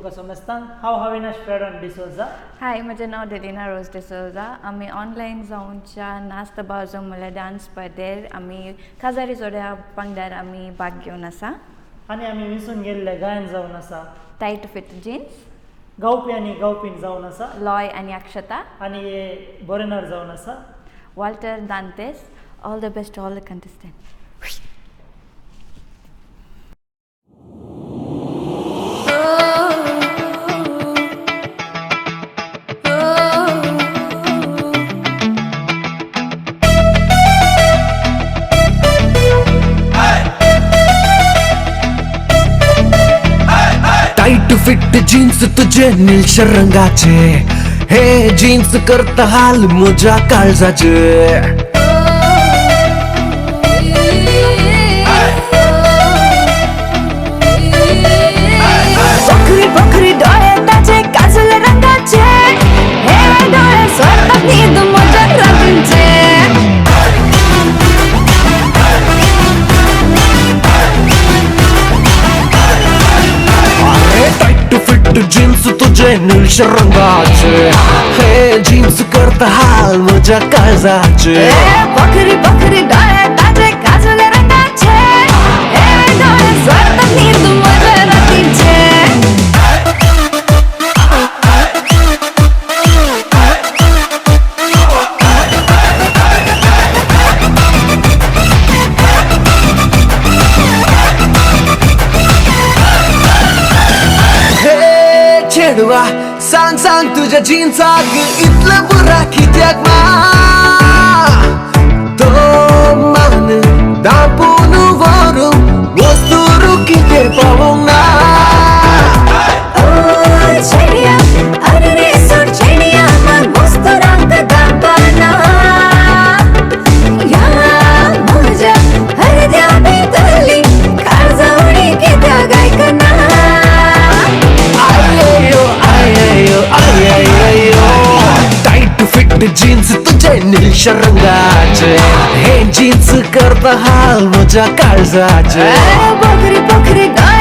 तुमकां समजतां हांव अविनाश फ्रेडॉन डिसोजा. हाय, म्हजें नांव डेलिना रोज डिसोजा. आमी ऑनलायन जावनच्या नाचता बाजू म्हणल्यार डान्स स्पर्धेर आमी काजारी जोड्या वांगडार आमी भाग घेवन आसा. आनी आमी विसरून गेल्ले गायन जावन आसा. टायट फिट जीन्स, गावपी आनी गावपीन जावन आसा. लॉय आनी अक्षता, आनी बोरेनार जावन आसा. Walter Dantes. All the best to all the contestant. Tight fit jeans तुझे निळश रंगाचे, हे जीन्स करता हाल म्हज्या काळजाचे. बकरी बकरी डोळे ताचे काजल रंगाचे, हे डोळे सोडतात न्हीद म्हज्या रातींचे. टाइट फिट जीन्स तुझे निळश रंगाचे, हे जीन्स करता हाल म्हज्या काळजाचे. बकरी बकरी डोळे ताचे काजल रंगाचे, हे डोळे सोडतात न्हीद म्हज्या रातींचे. चेडवा सांग सांग तुझ्या जीन्साक इतलं बुरा कित्याक मा? तो मान दापून व्हरून वस्तूरू कितें पावूंक ना. चेडिया अरे रे सोड चेडिया, मन मस्तुरांक दापना. या म्हज्या हृदया भितरली काळजावणी कित्याक आयकना. टाइट फिट जीन्स तुझे निळश रंगाचे, हे जीन्स करता हाल म्हज्या काळजाचे. बकरी बकरी डोळे